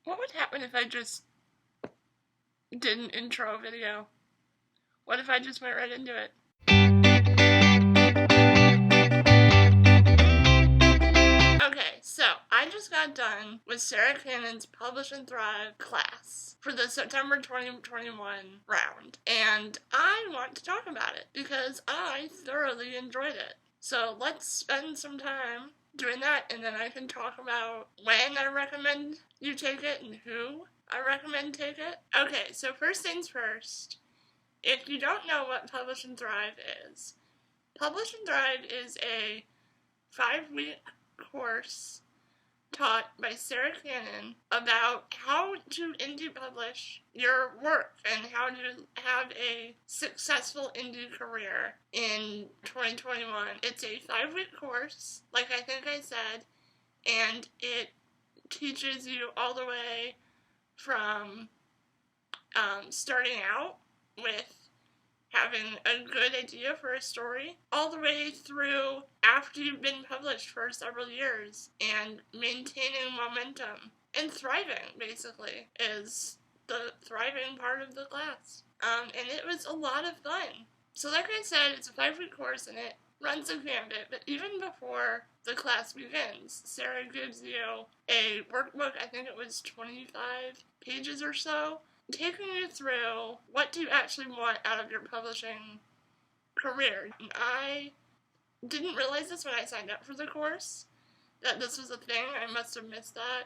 What would happen if I just did an intro video? What if I just went right into it? Okay, so I just got done with Sarah Cannon's Publish and Thrive class for the September 2021 round, and I want to talk about it because I thoroughly enjoyed it. So let's spend some time doing that, and then I can talk about when I recommend you take it and who I recommend take it. Okay, so first things first, if you don't know what Publish and Thrive is, Publish and Thrive is a 5-week course taught by Sarah Cannon about how to indie publish your work and how to have a successful indie career in 2021. It's a 5-week course, like I think I said, and it teaches you all the way from starting out with having a good idea for a story, all the way through after you've been published for several years and maintaining momentum and thriving, basically, is the thriving part of the class. And it was a lot of fun. So like I said, it's a 5-week course and it runs a gambit, but even before the class begins, Sarah gives you a workbook, I think it was 25 pages or so, taking you through what do you actually want out of your publishing career. And I didn't realize this when I signed up for the course, that this was a thing. I must have missed that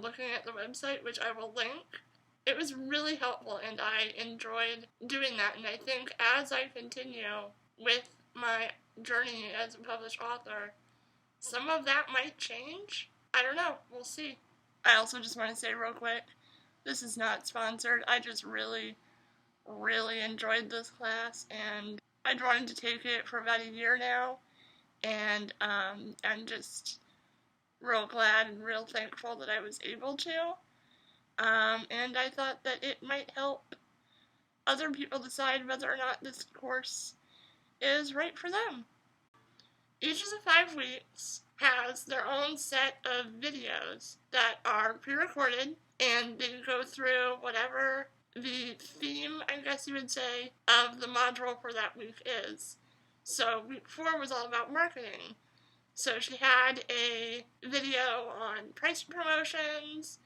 looking at the website, which I will link. It was really helpful and I enjoyed doing that, and I think as I continue with my journey as a published author, some of that might change. I don't know. We'll see. I also just want to say real quick, this is not sponsored. I just really enjoyed this class, and I'd wanted to take it for about a year now, and I'm just real glad and real thankful that I was able to. And I thought that it might help other people decide whether or not this course is right for them. Each of the 5 weeks has their own set of videos that are pre-recorded, and they go through whatever the theme, I guess you would say, of the module for that week is. So week 4 was all about marketing. So she had a video on price promotions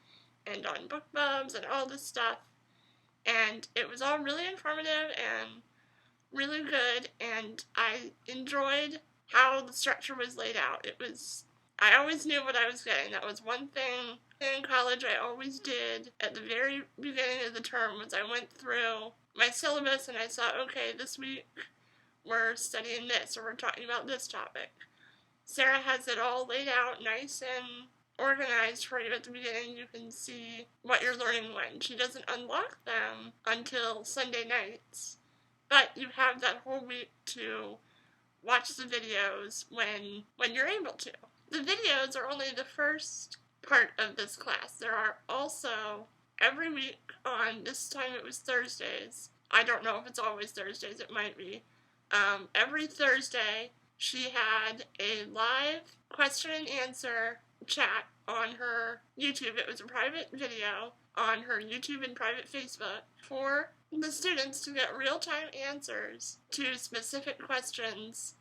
and on BookBubs and all this stuff, and it was all really informative and really good, and I enjoyed how the structure was laid out. I always knew what I was getting. That was one thing in college I always did at the very beginning of the term, was I went through my syllabus and I saw, okay, this week we're studying this, or we're talking about this topic. Sarah has it all laid out nice and organized for you at the beginning. You can see what you're learning when. She doesn't unlock them until Sunday nights, but you have that whole week to watch the videos when you're able to. The videos are only the first part of this class. There are also, every week on, this time it was Thursdays. I don't know if it's always Thursdays, it might be. Every Thursday, she had a live question and answer chat on her YouTube. It was a private video on her YouTube and private Facebook for the students to get real-time answers to specific questions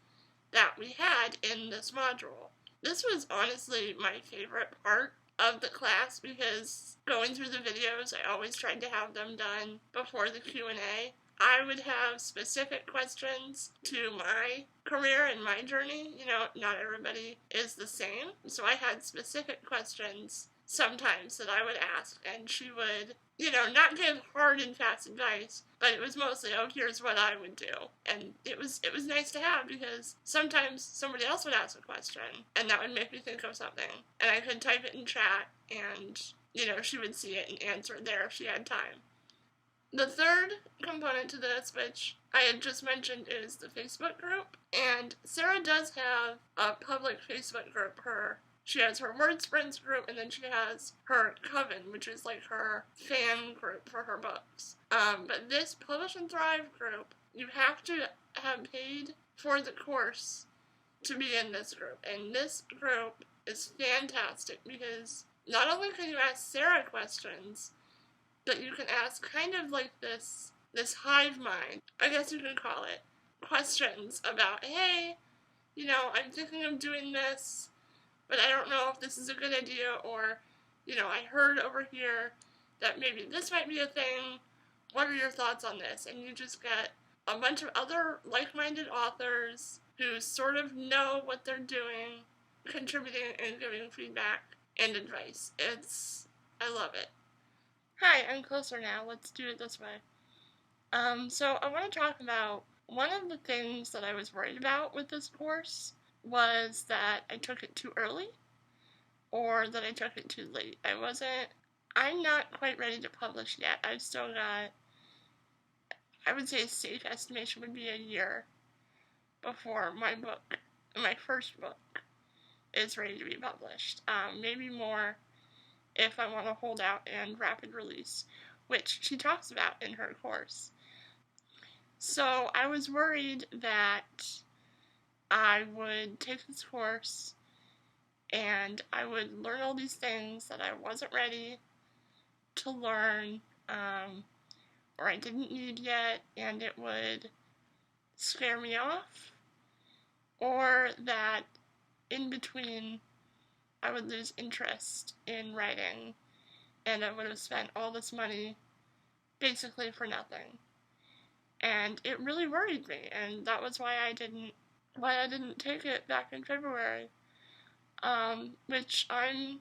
that we had in this module. This was honestly my favorite part of the class, because going through the videos, I always tried to have them done before the Q&A. I would have specific questions to my career and my journey. You know, not everybody is the same. So I had specific questions sometimes that I would ask, and she would, you know, not give hard and fast advice, but it was mostly, oh, here's what I would do. And it was nice to have, because sometimes somebody else would ask a question, and that would make me think of something. And I could type it in chat, and, you know, she would see it and answer it there if she had time. The third component to this, which I had just mentioned, is the Facebook group. And Sarah does have a public Facebook group. She has her Word Sprints group, and then she has her Coven, which is like her fan group for her books. But this Publish and Thrive group, you have to have paid for the course to be in this group. And this group is fantastic, because not only can you ask Sarah questions, but you can ask kind of like this hive mind, I guess you could call it, questions about, hey, I'm thinking of doing this, but I don't know if this is a good idea, or, I heard over here that maybe this might be a thing. What are your thoughts on this? And you just get a bunch of other like-minded authors who sort of know what they're doing, contributing and giving feedback and advice. I love it. Hi, I'm closer now. Let's do it this way. So I want to talk about one of the things that I was worried about with this course was that I took it too early or that I took it too late. I'm not quite ready to publish yet. I've still got, I would say a safe estimation would be a year before my first book, is ready to be published. Maybe more if I want to hold out and rapid release, which she talks about in her course. So I was worried that I would take this course and I would learn all these things that I wasn't ready to learn, or I didn't need yet, and it would scare me off, or that in between I would lose interest in writing and I would have spent all this money basically for nothing. And it really worried me, and that was why I didn't take it back in February. Which I'm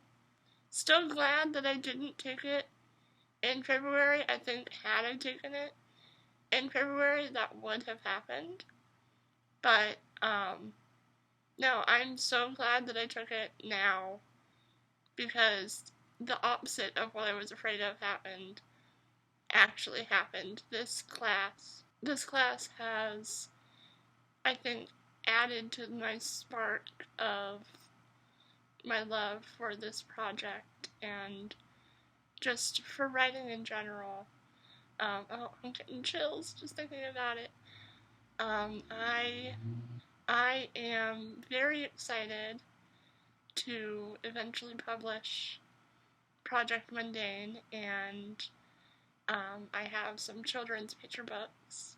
still glad that I didn't take it in February. I think had I taken it in February, that would have happened. But, no, I'm so glad that I took it now, because the opposite of what I was afraid of actually happened. This class has, I think, added to my spark of my love for this project and just for writing in general. I'm getting chills just thinking about it. I am very excited to eventually publish Project Mundane, and I have some children's picture books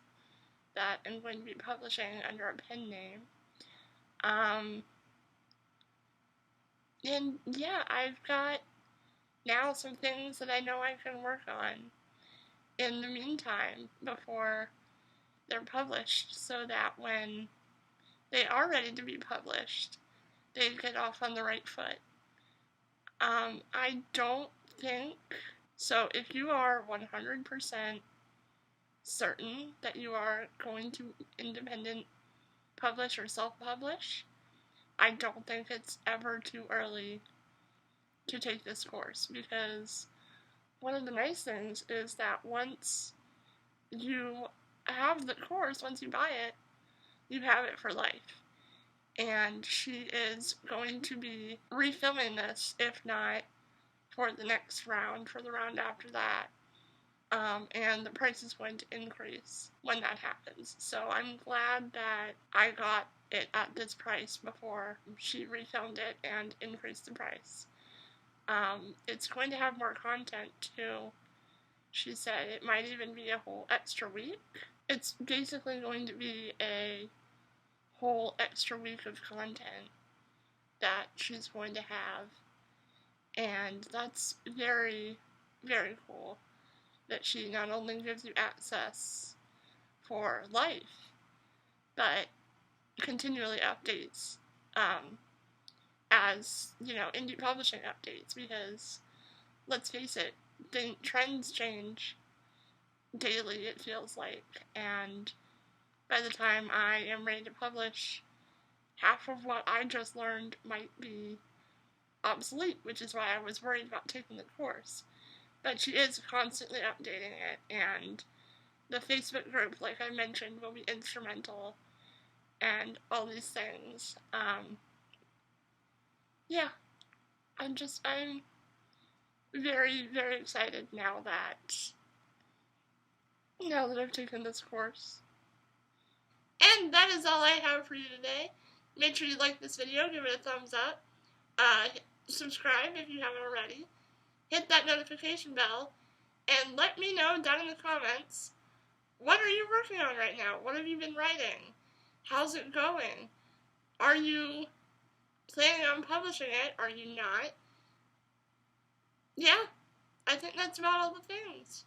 that I'm going to be publishing under a pen name. And yeah, I've got now some things that I know I can work on in the meantime before they're published, so that when they are ready to be published, they get off on the right foot. I don't think so. If you are 100% certain that you are going to independent publish or self-publish, I don't think it's ever too early to take this course, because one of the nice things is that once you have the course, once you buy it, you have it for life. And she is going to be refilming this, if not for the next round, for the round after that. And the price is going to increase when that happens. So I'm glad that I got it at this price before she refilmed it and increased the price. It's going to have more content too. She said it might even be a whole extra week. It's basically going to be a whole extra week of content that she's going to have. And that's very, very cool that she not only gives you access for life, but continually updates, as, indie publishing updates, because, let's face it, the trends change daily, it feels like, and by the time I am ready to publish, half of what I just learned might be obsolete, which is why I was worried about taking the course. But she is constantly updating it, and the Facebook group, like I mentioned, will be instrumental, and all these things. Yeah, I'm very, very excited now that I've taken this course. And that is all I have for you today. Make sure you like this video, give it a thumbs up, subscribe if you haven't already. Hit that notification bell. And let me know down in the comments, what are you working on right now? What have you been writing? How's it going? Are you planning on publishing it? Are you not? Yeah, I think that's about all the things.